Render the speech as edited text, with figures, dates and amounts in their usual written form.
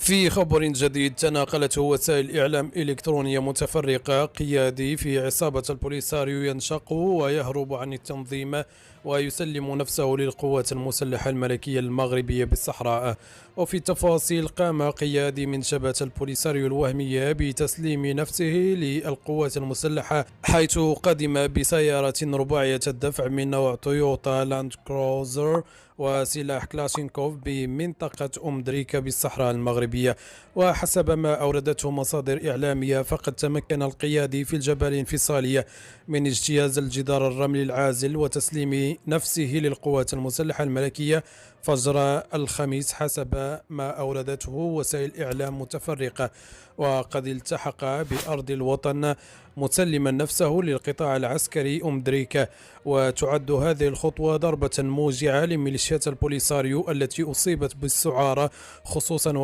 في خبر جديد، تناقلته وسائل إعلام إلكترونية متفرقة، قيادي في عصابة البوليساريو ينشق ويهرب عن التنظيم ويسلم نفسه للقوات المسلحة الملكية المغربية بالصحراء. وفي التفاصيل، قام قيادي من شبهة البوليساريو الوهمية بتسليم نفسه للقوات المسلحة، حيث قدم بسيارة رباعية الدفع من نوع تويوتا لاند كروزر وسلاح كلاشينكوف بمنطقة دريكا بالصحراء المغربية. وحسب ما أوردته مصادر إعلامية، فقد تمكن القيادي في الجبهة الانفصالية من اجتياز الجدار الرملي العازل وتسليم نفسه للقوات المسلحة الملكية فجر الخميس، حسب ما أوردته وسائل إعلام متفرقة. وقد التحق بأرض الوطن مسلما نفسه للقطاع العسكري دريكا. وتعد هذه الخطوة ضربة موجعة لميليشيات البوليساريو التي أصيبت بالسعارة، خصوصا